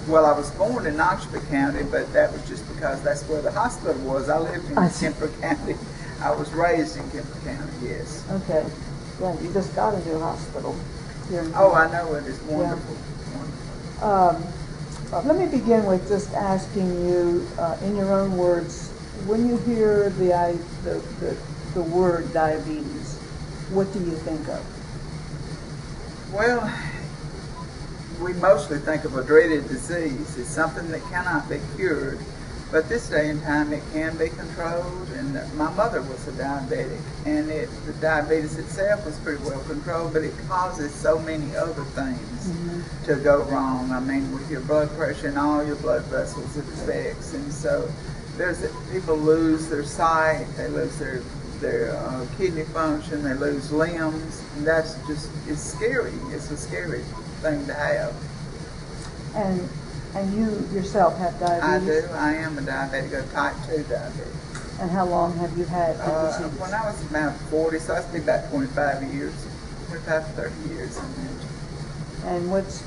Well, I was born in Oxford County, but that was just because that's where the hospital was. I lived in Kemper County. I was raised in Kemper County, yes. Okay. Yeah, you just got a new hospital here in Oh, I know it is wonderful. Yeah. Let me begin with just asking you, in your own words, when you hear the word diabetes, what do you think of? Well, we mostly think of a dreaded disease. It's something that cannot be cured, but this day and time it can be controlled. And my mother was a diabetic, and the diabetes itself was pretty well controlled, but it causes so many other things to go wrong. I mean, with your blood pressure and all your blood vessels, it affects, and so people lose their sight, they lose their kidney function, they lose limbs, and that's just, it's scary. It's a scary thing to have. And you yourself have diabetes? I do. I am a diabetic, a type 2 diabetic. And how long have you had the disease? When I was about 40, so that's been about 25 years, 25 to 30 years. And what's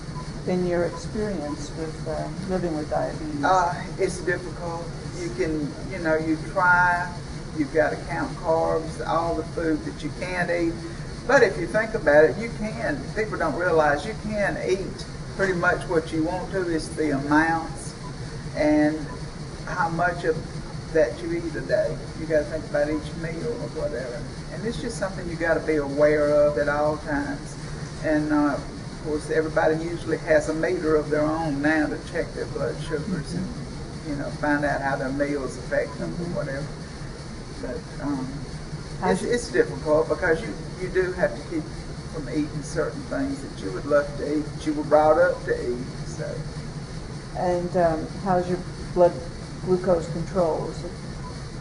been your experience with living with diabetes? It's difficult. You can, you try. You've got to count carbs, all the food that you can't eat. But if you think about it, you can. People don't realize you can eat pretty much what you want to. It's the amounts and how much of that you eat a day. You got to think about each meal or whatever. And it's just something you got to be aware of at all times. And of course, everybody usually has a meter of their own now to check their blood sugars and find out how their meals affect them or whatever. But it's difficult because you do have to keep from eating certain things that you would love to eat, that you were brought up to eat. So. And how's your blood glucose control? Is it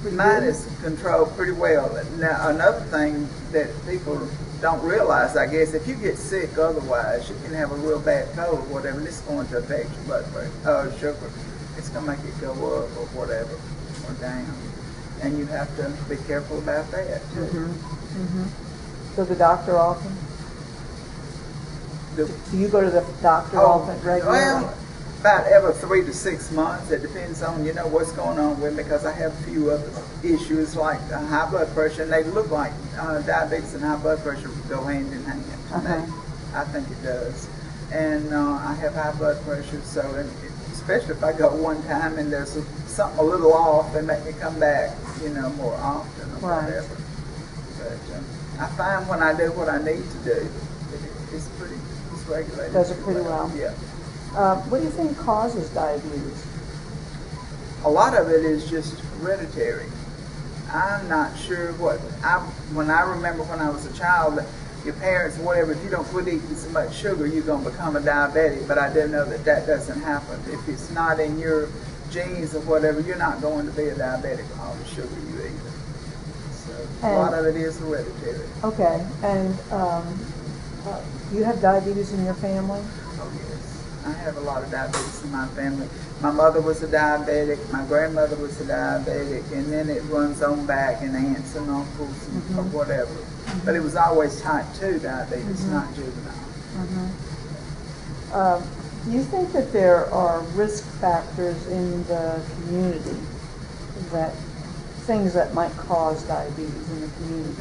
pretty Mine good? is controlled pretty well. Now, another thing that people don't realize, I guess, if you get sick otherwise, you can have a real bad cold or whatever, and it's going to affect your blood pressure, sugar. It's going to make it go up or whatever, or down. And you have to be careful about that, too. So the doctor often? Do you go to the doctor often, regularly? Well, about every 3 to 6 months. It depends on, what's going on with me, because I have a few other issues like high blood pressure, and they look like diabetes and high blood pressure go hand in hand to me. I think it does. And I have high blood pressure, so especially if I go one time and there's something a little off, they make me come back, more often or whatever. But I find when I do what I need to do, it's regulated. Does it pretty well? Yeah. What do you think causes diabetes? A lot of it is just hereditary. I'm not sure when I remember when I was a child, your parents, whatever, if you don't quit eating so much sugar, you're going to become a diabetic. But I do know that doesn't happen. If it's not in your genes or whatever, you're not going to be a diabetic with all the sugar you eat. So a lot of it is hereditary. Okay. And you have diabetes in your family? Oh, yes. I have a lot of diabetes in my family. My mother was a diabetic, my grandmother was a diabetic, and then it runs on back in aunts and uncles and or whatever. But it was always type 2 diabetes, not juvenile. Do you think that there are risk factors in the community, things that might cause diabetes in the community?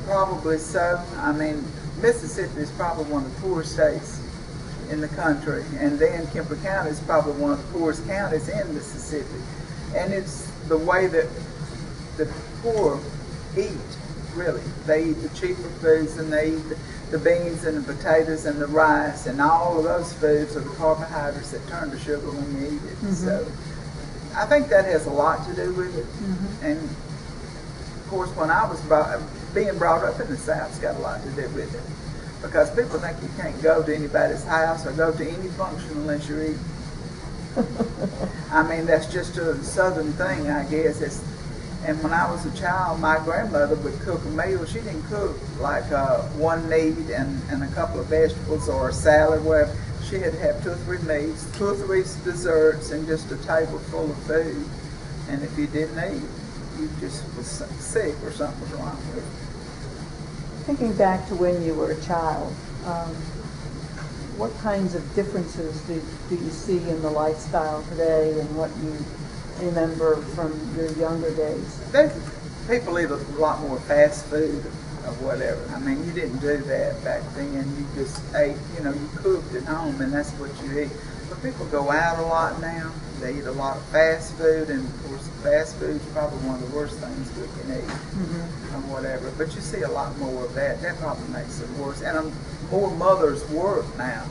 Probably so. I mean, Mississippi is probably one of the poorest states in the country, and then Kemper County is probably one of the poorest counties in Mississippi. And it's the way that the poor eat, really. They eat the cheaper foods, and they eat the beans and the potatoes and the rice, and all of those foods are the carbohydrates that turn to sugar when you eat it. So I think that has a lot to do with it. And of course, when I was being brought up in the South, it's got a lot to do with it. Because people think you can't go to anybody's house or go to any function unless you're eating. I mean, that's just a Southern thing, I guess. And when I was a child, my grandmother would cook a meal. She didn't cook like one meat and a couple of vegetables or a salad, where she had to have 2 or 3 meats, 2 or 3 desserts, and just a table full of food. And if you didn't eat, you just was sick or something was wrong with you. Thinking back to when you were a child, what kinds of differences do you see in the lifestyle today and what you remember from your younger days? People eat a lot more fast food or whatever. I mean, you didn't do that back then. You just ate, you cooked at home and that's what you eat. But people go out a lot now. They eat a lot of fast food, and of course fast food is probably one of the worst things we can eat or whatever. But you see a lot more of that. That probably makes it worse. And more mothers work now.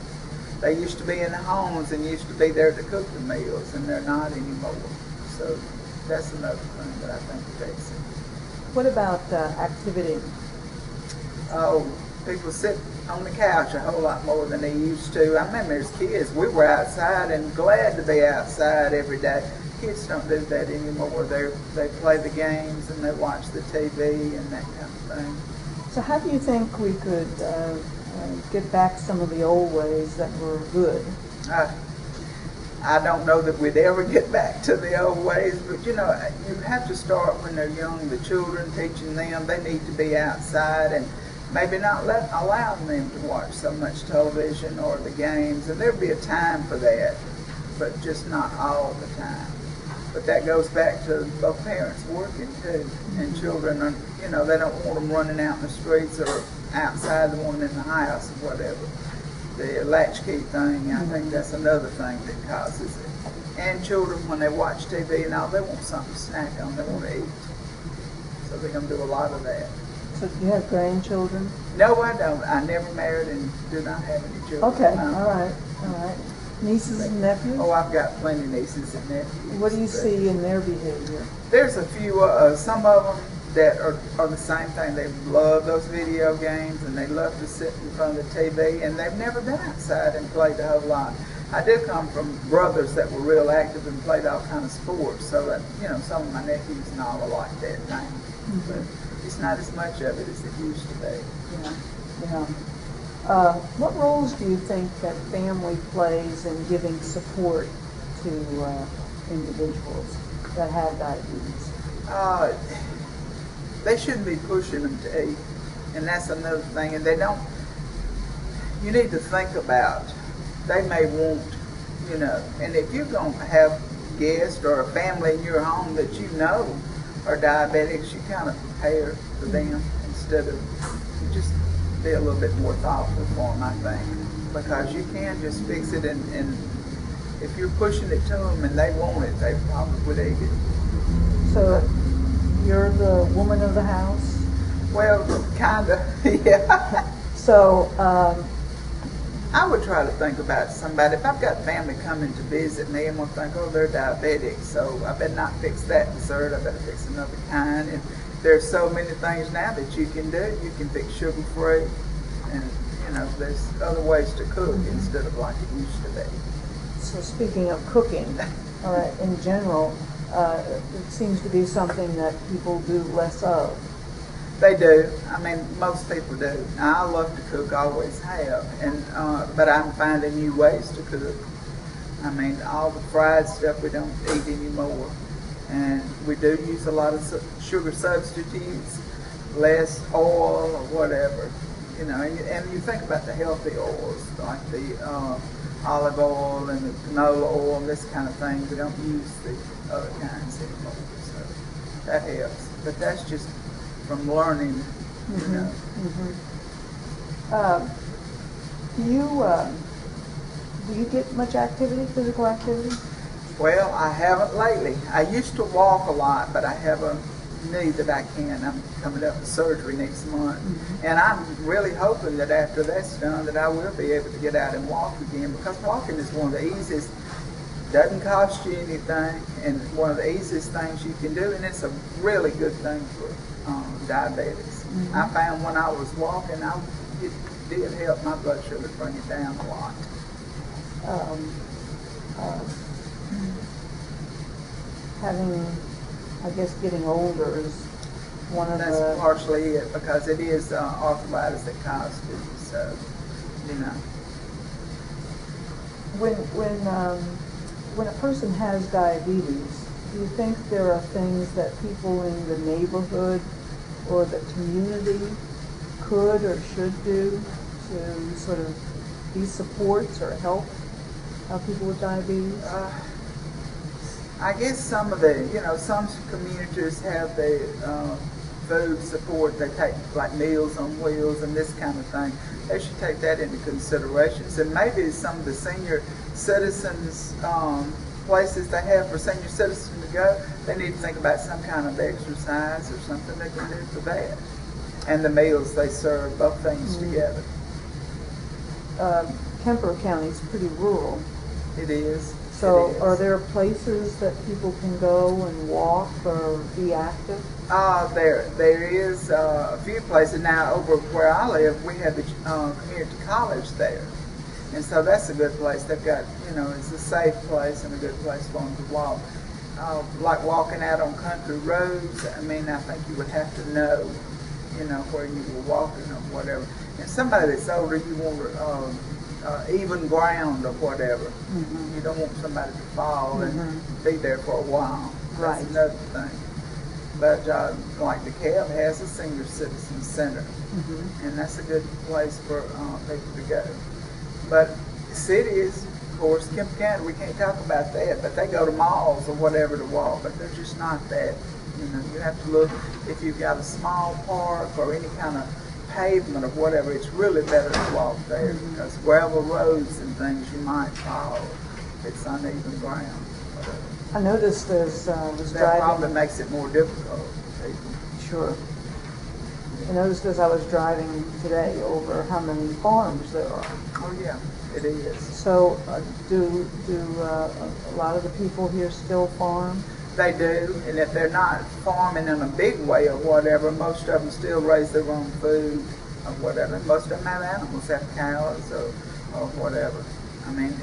They used to be in the homes and used to be there to cook the meals, and they're not anymore. So that's another thing that I think affects it. What about activity? Oh, people sit on the couch a whole lot more than they used to. I remember as kids, we were outside and glad to be outside every day. Kids don't do that anymore. They play the games and they watch the TV and that kind of thing. So how do you think we could get back some of the old ways that were good? I don't know that we'd ever get back to the old ways, but you have to start when they're young. The children, teaching them they need to be outside and maybe not allowing them to watch so much television or the games. And there'd be a time for that, but just not all the time. But that goes back to both parents working too, and children are, they don't want them running out in the streets or outside. They want them in the house or whatever. The latchkey thing, I think that's another thing that causes it. And children, when they watch TV and all, they want something to snack on. They want to eat. So they're going to do a lot of that. So do you have grandchildren? No, I don't. I never married and do not have any children. Okay, all right. Nieces and nephews? Oh, I've got plenty of nieces and nephews. What do you see in their behavior? There's a few, some of them that are the same thing. They love those video games and they love to sit in front of the TV, and they've never been outside and played a whole lot. I do come from brothers that were real active and played all kind of sports, so that, some of my nephews and all are like that now. But it's not as much of it as it used to be. Yeah. What roles do you think that family plays in giving support to individuals that have diabetes? They shouldn't be pushing them to eat, and that's another thing. And you need to think about, they may want, and if you're going to have guests or a family in your home that are diabetics, you kind of prepare for them instead of, you just be a little bit more thoughtful for them, I think, because you can't just fix it, and if you're pushing it to them and they want it, they probably would eat it. So you're the woman of the house? Well, kind of, yeah. So I would try to think about somebody. If I've got family coming to visit me, I'm going to think, oh, they're diabetic, so I better not fix that dessert. I better fix another kind. And there's so many things now that you can do. You can fix sugar-free, and there's other ways to cook instead of like it used to be. So speaking of cooking, all right, in general, it seems to be something that people do less of. They do. I mean, most people do. I love to cook, always have, and but I'm finding new ways to cook. I mean, all the fried stuff we don't eat anymore, and we do use a lot of sugar substitutes, less oil or whatever, and you think about the healthy oils like the olive oil and the canola oil and this kind of thing. We don't use the other kinds anymore, so that helps. But that's just from learning, Do you get much activity, physical activity? Well, I haven't lately. I used to walk a lot, but I have a knee that I can't. I'm coming up with surgery next month. And I'm really hoping that after that's done that I will be able to get out and walk again, because walking is one of the easiest, doesn't cost you anything, and one of the easiest things you can do, and it's a really good thing for diabetes. I found when I was walking, it did help my blood sugar bring it down a lot. Having, I guess, getting older is one of That's partially it, because it is arthritis that caused it. So, When a person has diabetes, do you think there are things that people in the neighborhood or the community could or should do to sort of these supports or help people with diabetes? I guess some of the, some communities have the food support. They take like Meals on Wheels and this kind of thing. They should take that into considerations. And maybe some of the senior citizens places they have for senior citizens to go, they need to think about some kind of exercise or something they can do for that. And the meals they serve, both things together. Kemper County is pretty rural. It is. So are there places that people can go and walk or be active? There is a few places. Now, over where I live, we have the community college there. And so that's a good place. They've got, it's a safe place and a good place for them to walk. Like walking out on country roads, I think you would have to know, where you were walking or whatever. And somebody that's older, you want even ground or whatever. Mm-hmm. You don't want somebody to fall and be there for a while. That's another thing. But like the CAB has a senior citizen center, and that's a good place for people to go. But cities, of course, Kemper County, we can't talk about that, but they go to malls or whatever to walk, but they're just not that. You have to look, if you've got a small park or any kind of pavement or whatever, it's really better to walk there because gravel roads and things you might fall if it's uneven ground. Whatever. I noticed as I was that driving. probably makes it more difficult. Sure. I noticed as I was driving today over how many farms there are. Oh yeah, it is. So do a lot of the people here still farm? They do, and if they're not farming in a big way or whatever, most of them still raise their own food or whatever. Most of them have animals, have cows or whatever.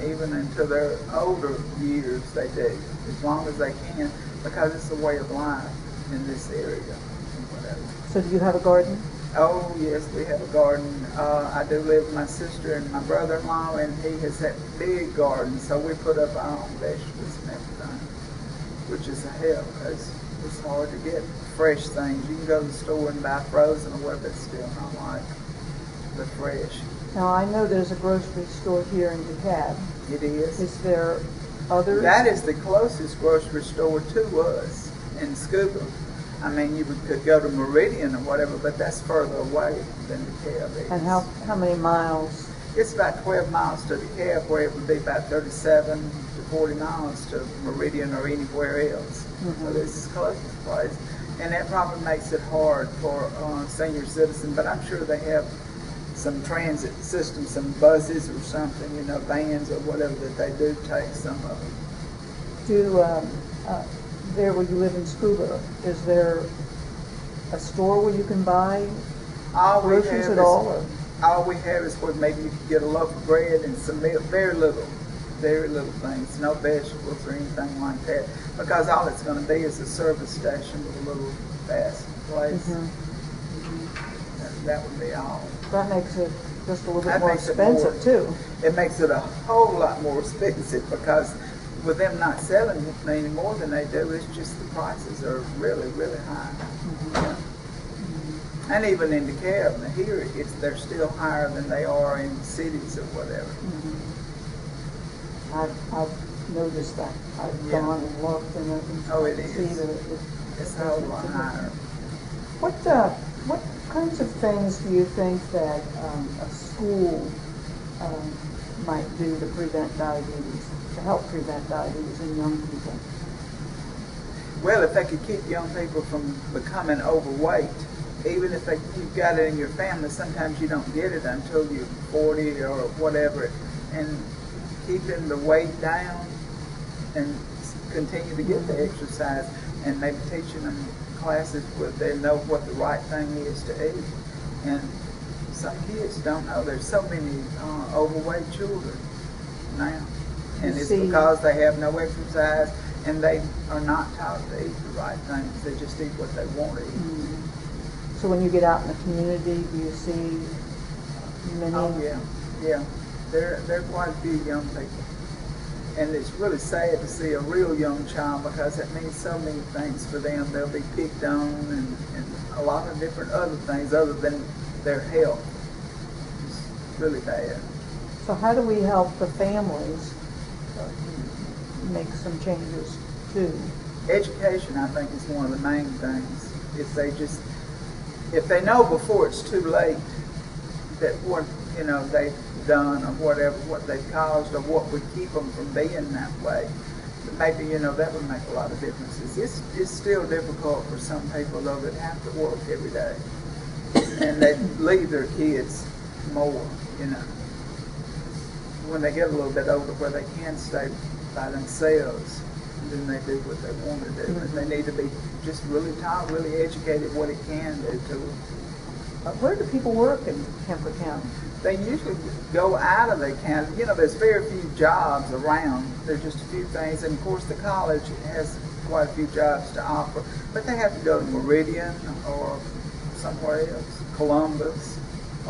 Even into their older years they do, as long as they can, because it's a way of life in this area and whatever. So do you have a garden? Oh yes, we have a garden. I do live with my sister and my brother-in-law, and he has that big garden, so we put up our own vegetables and everything, which is a help, because it's hard to get fresh things. You can go to the store and buy frozen or whatever, it's still not like the fresh. Now, I know there's a grocery store here in DeKalb. It is. Is there others? That is the closest grocery store to us in Scuba. You could go to Meridian or whatever, but that's further away than DeKalb is. And how many miles? It's about 12 miles to DeKalb, where it would be about 37 to 40 miles to Meridian or anywhere else. So this is the closest place. And that probably makes it hard for senior citizens, but I'm sure they have some transit systems, some buses or something, vans or whatever, that they do take some of them. There where you live in Scuba, is there a store where you can buy groceries at all? All we have is where maybe you can get a loaf of bread and some milk, very little things, no vegetables or anything like that, because all it's going to be is a service station with a little fast place. That would be all. That makes it just a little bit more expensive too. It makes it a whole lot more expensive, because with them not selling any more than they do, it's just the prices are really, really high. And even in DeKalb, here they're still higher than they are in cities or whatever. I've noticed that. I've gone and looked, and I can see that it's a whole lot higher. What kinds of things do you think that a school might do to prevent diabetes, to help prevent diabetes in young people? Well, if they could keep young people from becoming overweight, even if you've got it in your family, sometimes you don't get it until you're 40 or whatever, and keeping the weight down and continue to get the exercise, and maybe teaching them classes where they know what the right thing is to eat. And some kids don't know. There's so many overweight children now, and it's because they have no exercise and they are not taught to eat the right things. They just eat what they want to eat. So when you get out in the community, do you see many? Oh yeah. There are quite a few young people, and it's really sad to see a real young child, because it means so many things for them. They'll be picked on and a lot of different other things other than their health. It's really bad. So how do we help the families make some changes too? Education, I think, is one of the main things. If they know before it's too late that what they've done or whatever, what they've caused or what would keep them from being that way, maybe that would make a lot of differences. It's still difficult for some people though that have to work every day and they leave their kids more, when they get a little bit older where they can stay by themselves, then they do what they want to do. And they need to be just really taught, really educated what it can do to them. Where do people work in Kemper County? They usually go out of the county. There's very few jobs around. There's just a few things. And of course the college has quite a few jobs to offer. But they have to go to Meridian or somewhere else, Columbus,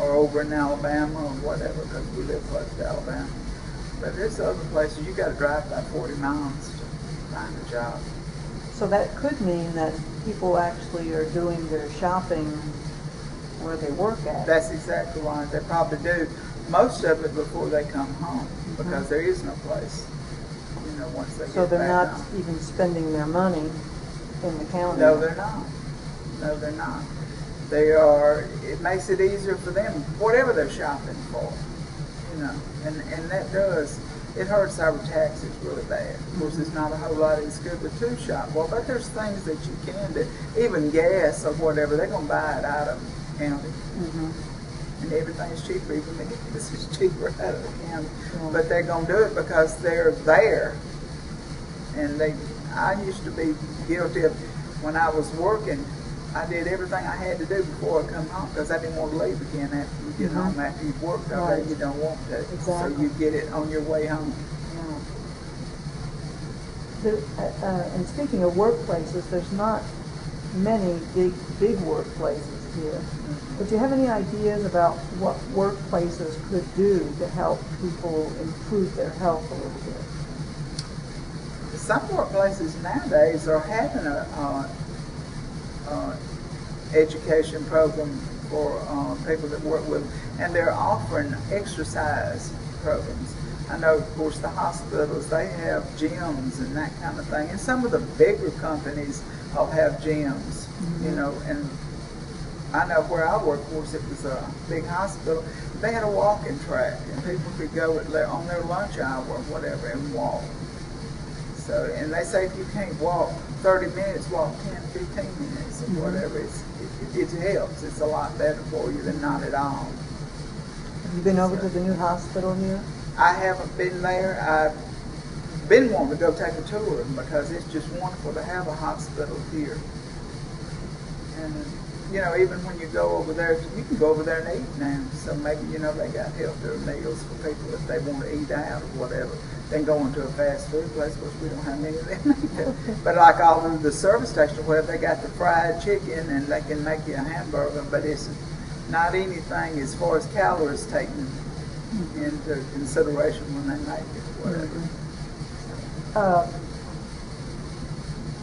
or over in Alabama or whatever, because we live close to Alabama. But there's other places you got to drive about 40 miles to find a job. So that could mean that people actually are doing their shopping where they work at. That's exactly right. They probably do most of it before they come home, because there is no place, once they get back home. So they're not even spending their money in the county? No, they're not. No, they're not. They are, it makes it easier for them, whatever they're shopping for, and that does, it hurts our taxes really bad. Of course, there's not a whole lot it's good to shop for, but there's things that you can do. Even gas or whatever, they're going to buy it out of the county. And everything's cheaper, even the gas is cheaper out of the county. But they're going to do it because they're there. And I used to be guilty of, when I was working, I did everything I had to do before I come home because I didn't want to leave again after you get home. After you've worked all day, you don't want to. Exactly. So you get it on your way home. And speaking of workplaces, there's not many big workplaces here. But do you have any ideas about what workplaces could do to help people improve their health a little bit? Some workplaces nowadays are having a education program for people that work with them, and they're offering exercise programs. I know, of course, the hospitals, they have gyms and that kind of thing, and some of the bigger companies will have gyms, and I know where I work, of course, it was a big hospital. They had a walking track, and people could go on their lunch hour or whatever and walk. So, and they say if you can't walk 30 minutes, walk 10, 15 minutes or whatever. It helps. It's a lot better for you than not at all. Have you been over to the new hospital here? I haven't been there. I've been wanting to go take a tour because it's just wonderful to have a hospital here. And even when you go over there, you can go over there and eat now. So maybe, they got healthier meals for people if they want to eat out or whatever than going to a fast food place, which we don't have many of them either. But like all of the service stations where they got the fried chicken and they can make you a hamburger, but it's not anything as far as calories taken into consideration when they make it, whatever.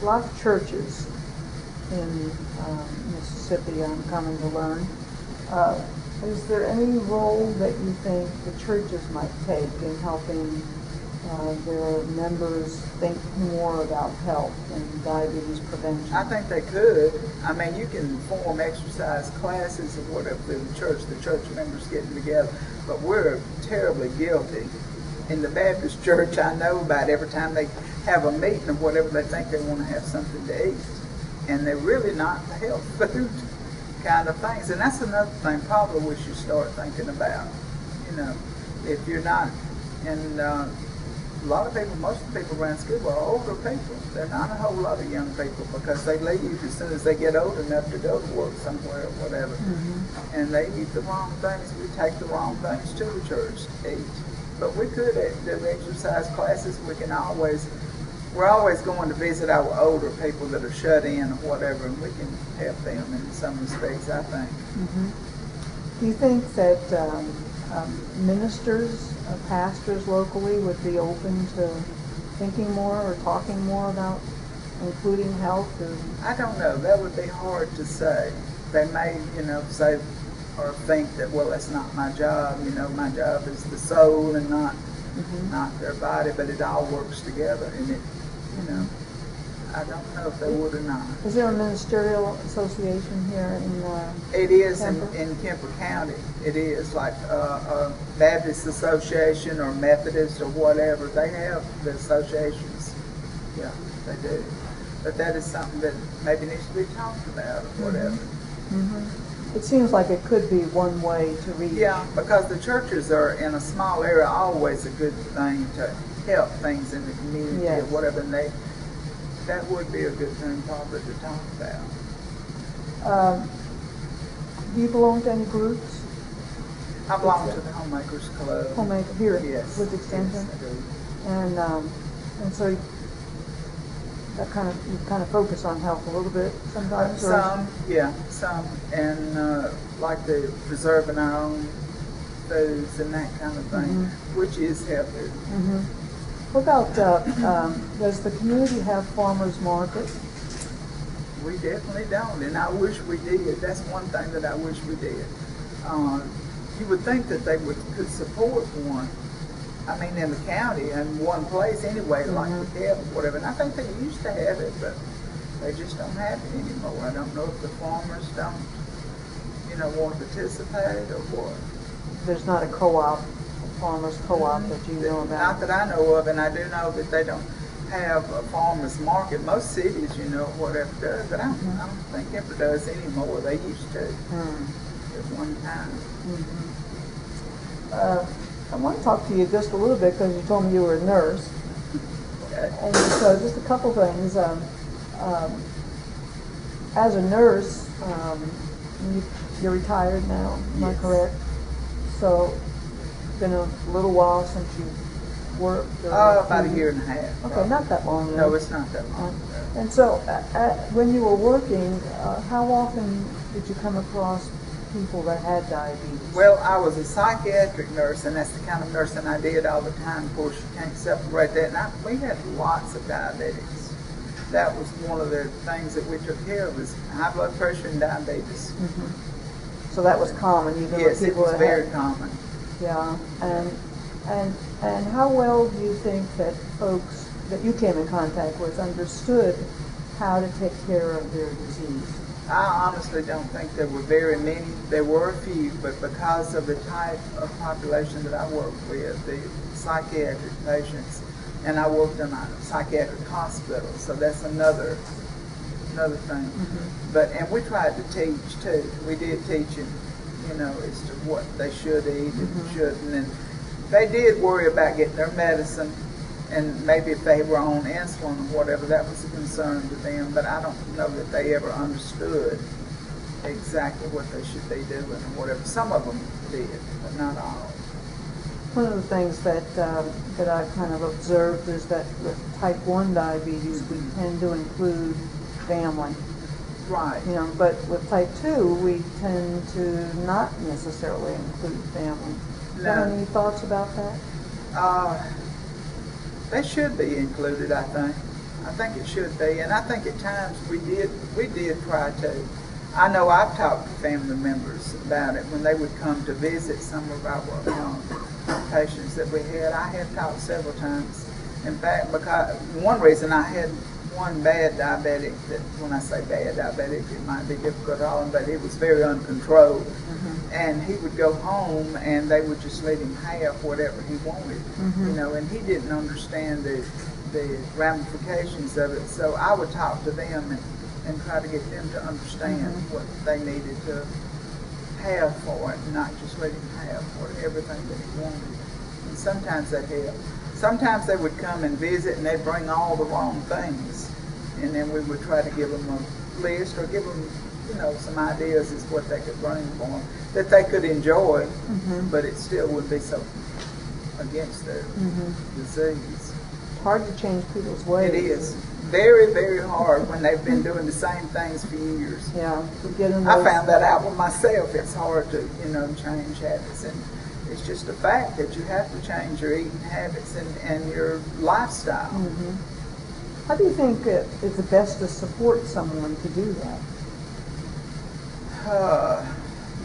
A lot of churches in Mississippi, I'm coming to learn. Is there any role that you think the churches might take in helping their members think more about health and diabetes prevention? I think they could. I mean, you can form exercise classes or whatever through the church members getting together, but we're terribly guilty. In the Baptist church, I know about every time they have a meeting or whatever, they think they want to have something to eat. And they're really not the health food kind of things. And that's another thing probably we should start thinking about. If you're not, and a lot of people, most of the people around school are older people. They're not a whole lot of young people because they leave as soon as they get old enough to go to work somewhere or whatever. And they eat the wrong things. We take the wrong things to the church to eat. But we could do exercise classes. We're always going to visit our older people that are shut in or whatever, and we can help them in some respects, I think. Do you think that ministers, pastors locally would be open to thinking more or talking more about including health? I don't know. That would be hard to say. They may, say or think that, well, that's not my job. You know, my job is the soul and not their body, but it all works together. And it, you know, I don't know if they would or not. Is there a ministerial association here in It is Kemper? in Kemper County. It is like a Baptist Association or Methodist or whatever. They have the associations. Yeah, they do. But that is something that maybe needs to be talked about or whatever. It seems like it could be one way to reach. Yeah, because the churches are in a small area, always a good thing to help things in the community or whatever. And that would be a good thing probably to talk about. Do you belong to any groups? I belong to the Homemakers Club. Homemaker here Yes. with Extension? Yes, I do. And so that you kind of focus on health a little bit sometimes? Some, and like the preserving our own foods and that kind of thing, which is healthy. What about, does the community have farmers market? We definitely don't, and I wish we did. That's one thing that I wish we did. You would think that they could support one. I mean, in the county, in one place anyway, like the Kemper or whatever. And I think they used to have it, but they just don't have it anymore. I don't know if the farmers don't, want to participate or what. There's not a co-op, farmers co-op that you know about? Not that I know of, and I do know that they don't have a farmer's market. Most cities, whatever does, but I don't think Kemper does anymore. They used to at one time. I want to talk to you just a little bit because you told me you were a nurse. Okay. And so just a couple things. As a nurse, you're retired now, am I correct? So it's been a little while since you worked? About a year and a half. Okay, not that long. No, it's not that long. And so when you were working, how often did you come across people that had diabetes? Well, I was a psychiatric nurse, and that's the kind of nursing I did all the time. Of course, you can't separate that. And we had lots of diabetics. That was one of the things that we took care of, was high blood pressure and diabetes. So that was common, even yes, with people it was very common. Yeah, and how well do you think that folks that you came in contact with understood how to take care of their disease? I honestly don't think there were very many. There were a few, but because of the type of population that I worked with, the psychiatric patients, and I worked in a psychiatric hospital, so that's another thing. And we tried to teach too. We did teach them, as to what they should eat and shouldn't. And they did worry about getting their medicine, and maybe if they were on insulin or whatever, that was a concern to them. But I don't know that they ever understood exactly what they should be doing or whatever. Some of them did, but not all. One of the things that I've kind of observed is that with type 1 diabetes, we tend to include family. Right. But with type 2, we tend to not necessarily include family. Do you have any thoughts about that? They should be included, I think. I think it should be, and I think at times we did try to. I know I've talked to family members about it when they would come to visit some of our patients that we had. I have talked several times. In fact, because one reason I had one bad diabetic, that when I say bad diabetic, it might be difficult to hold him, but he was very uncontrolled. And he would go home and they would just let him have whatever he wanted, and he didn't understand the ramifications of it. So I would talk to them and try to get them to understand what they needed to have for it, and not just let him have everything that he wanted. And sometimes that helped. Sometimes they would come and visit and they'd bring all the wrong things, and then we would try to give them a list or give them some ideas as what they could bring for them that they could enjoy, but it still would be so against their disease. It's hard to change people's ways. It is very, very hard when they've been doing the same things for years. Yeah, I found that out with myself. It's hard to change habits, and it's just a fact that you have to change your eating habits and your lifestyle. How do you think it's the best to support someone to do that?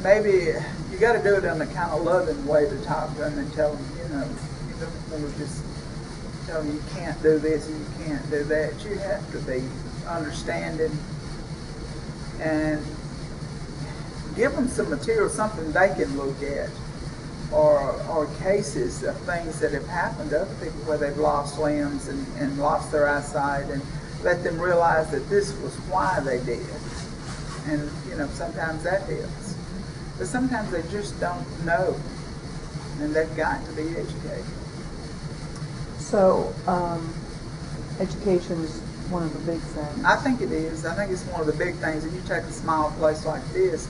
maybe you got to do it in a kind of loving way to talk to them and tell them, you don't want to just tell them you can't do this and you can't do that. You have to be understanding and give them some material, something they can look at, or cases of things that have happened to other people where they've lost limbs and lost their eyesight, and let them realize that this was why they did. And sometimes that helps. But sometimes they just don't know, and they've got to be educated. So, education is one of the big things. I think it is. I think it's one of the big things. If you take a small place like this,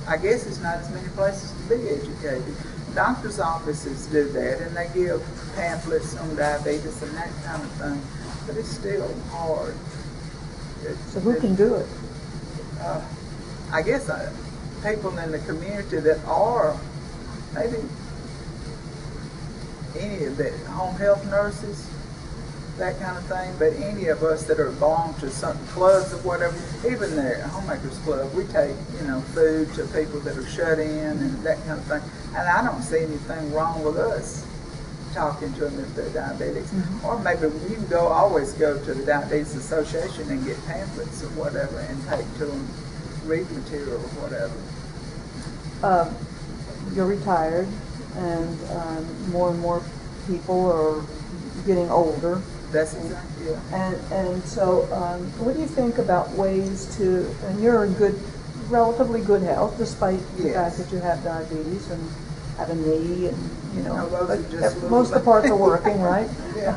I guess it's not as many places to be educated. Doctors' offices do that, and they give pamphlets on diabetes and that kind of thing, but it's still hard. So who can do it? I guess people in the community that are maybe any of the home health nurses, that kind of thing, but any of us that belong to some clubs or whatever, even the homemakers club, we take food to people that are shut in and that kind of thing, and I don't see anything wrong with us talking to them if they're diabetics. Mm-hmm. Or maybe you can always go to the Diabetes Association and get pamphlets or whatever and take to them, read material or whatever. You're retired, and more people are getting older. That's exactly, yeah. And so, what do you think about ways to, and you're in relatively good health, despite the fact that you have diabetes and have a knee, and most of the parts are working, right? Yeah.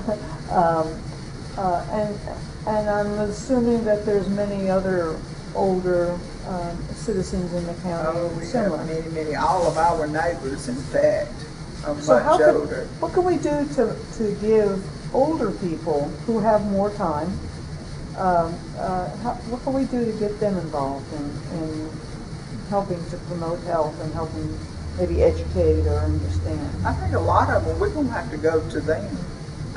And I'm assuming that there's many other older citizens in the county we similar. have many. All of our neighbors, in fact, are So much older. What can we do to give older people who have more time, what can we do to get them involved in helping to promote health and helping maybe educate or understand? I think a lot of them, we're going to have to go to them.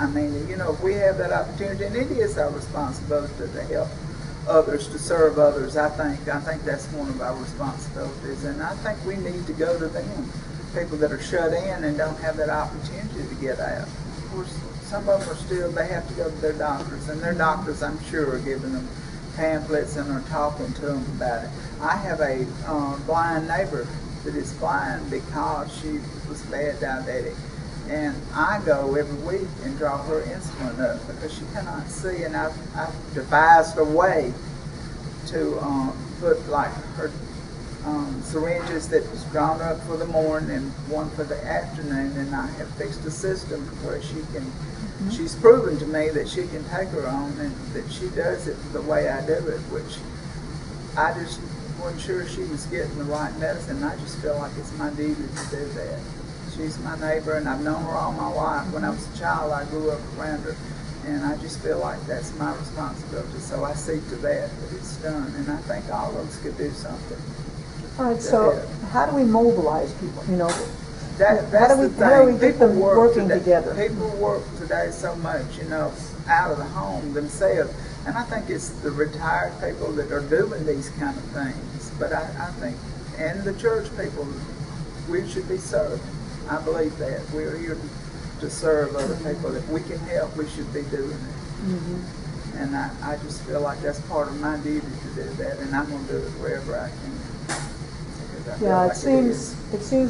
I mean, if we have that opportunity, and it is our responsibility to help others, to serve others, I think that's one of our responsibilities, and I think we need to go to them, people that are shut in and don't have that opportunity to get out. Of course, some of them they have to go to their doctors, and their doctors, I'm sure, are giving them pamphlets and are talking to them about it. I have a blind neighbor that is blind because she was bad diabetic, and I go every week and draw her insulin up because she cannot see, and I've devised a way to put like her syringes that was drawn up for the morning and one for the afternoon, and I have fixed a system where she can, she's proven to me that she can take her own and that she does it the way I do it, which I just wasn't sure she was getting the right medicine. I just feel like it's my duty to do that. She's my neighbor, and I've known her all my life. When I was a child, I grew up around her, and I just feel like that's my responsibility. So I see to that it's done, and I think all of us could do something. All right, so how do we mobilize people? That's how do we get them working together? People work today so much, out of the home themselves. And I think it's the retired people that are doing these kind of things. But I think, and the church people, we should be served. I believe that. We're here to serve other people. If we can help, we should be doing it. Mm-hmm. And I just feel like that's part of my duty to do that, and I'm going to do it wherever I can. Yeah, it seems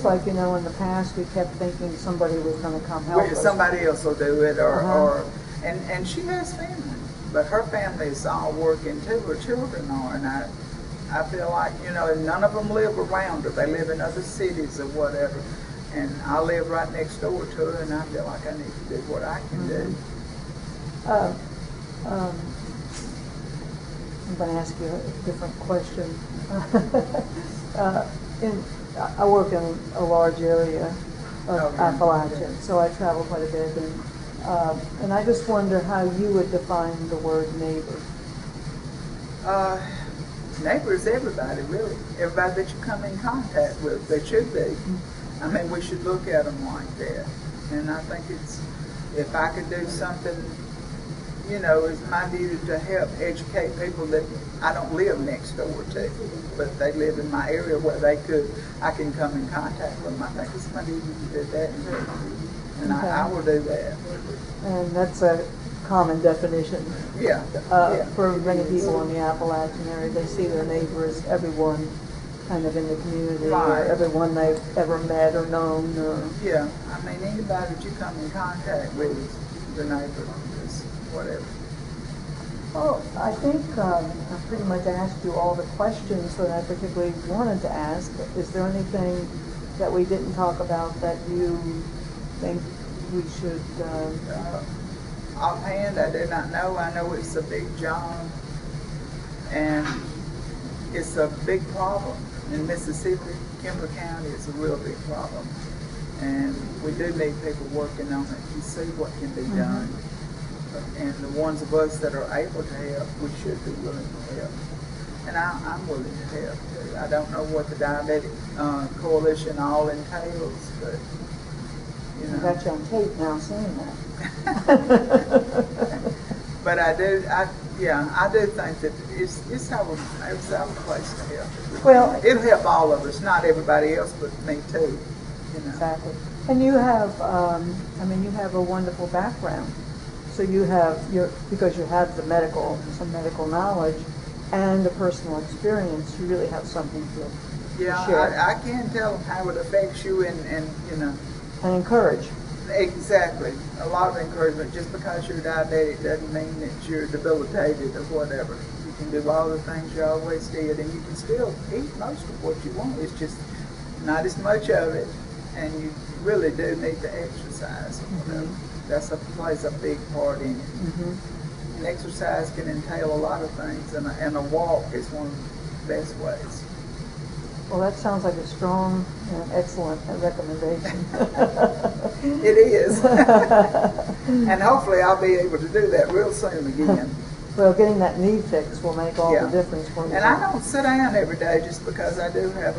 like, in the past we kept thinking somebody was going to come help us. Somebody else will do it, and she has family, but her family is all working too. Her children are, and I feel like, none of them live around her. They live in other cities or whatever, and I live right next door to her, and I feel like I need to do what I can do. I'm going to ask you a different question. I work in a large area of Appalachia, so I travel quite a bit, and I just wonder how you would define the word neighbor. Neighbor is everybody, really. Everybody that you come in contact with, they should be. I mean, we should look at them like that. And I think if I could do something, you know, it's my duty to help educate people that I don't live next door to, but they live in my area where I can come in contact with them. I think it's my duty to do that, and Okay. I will do that. And that's a common definition. Yeah. For many people in the Appalachian area, they see their neighbors, everyone kind of in the community, Right. or everyone they've ever met or known. Or Yeah, I mean, anybody that you come in contact with is the neighbor, is whatever. well, I think I pretty much asked you all the questions that I particularly wanted to ask. Is there anything that we didn't talk about that you think we should? Offhand, I do not know. I know it's a big job, and it's a big problem in Mississippi. Kemper County is a real big problem, and we do need people working on it to see what can be done. And the ones of us that are able to help, we should be willing to help. And I'm willing to help too. I don't know what the Diabetic Coalition all entails, but you know. I got you on tape now saying that. But I do think that it's our place to help. Well, It'll help all of us, not everybody else, but me too. You know. exactly. And you have, you have a wonderful background. So you have because you have some medical knowledge and a personal experience, you really have something to share. I can tell them how it affects you, and you know. And encourage. Exactly. A lot of encouragement. Just because you're diabetic doesn't mean that you're debilitated or whatever. You can do all the things you always did, and you can still eat most of what you want. It's just not as much of it, and you really do need to exercise. That plays a big part in it. And exercise can entail a lot of things, and a walk is one of the best ways. Well, that sounds like a strong and excellent recommendation. It is. And hopefully I'll be able to do that real soon again. Well, getting that knee fixed will make all the difference for you. And I don't sit down every day just because I do have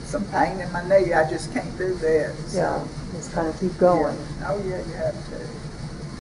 some pain in my knee. I just can't do that. So. Yeah, just kind of keep going. Yeah. Oh, yeah, you have to.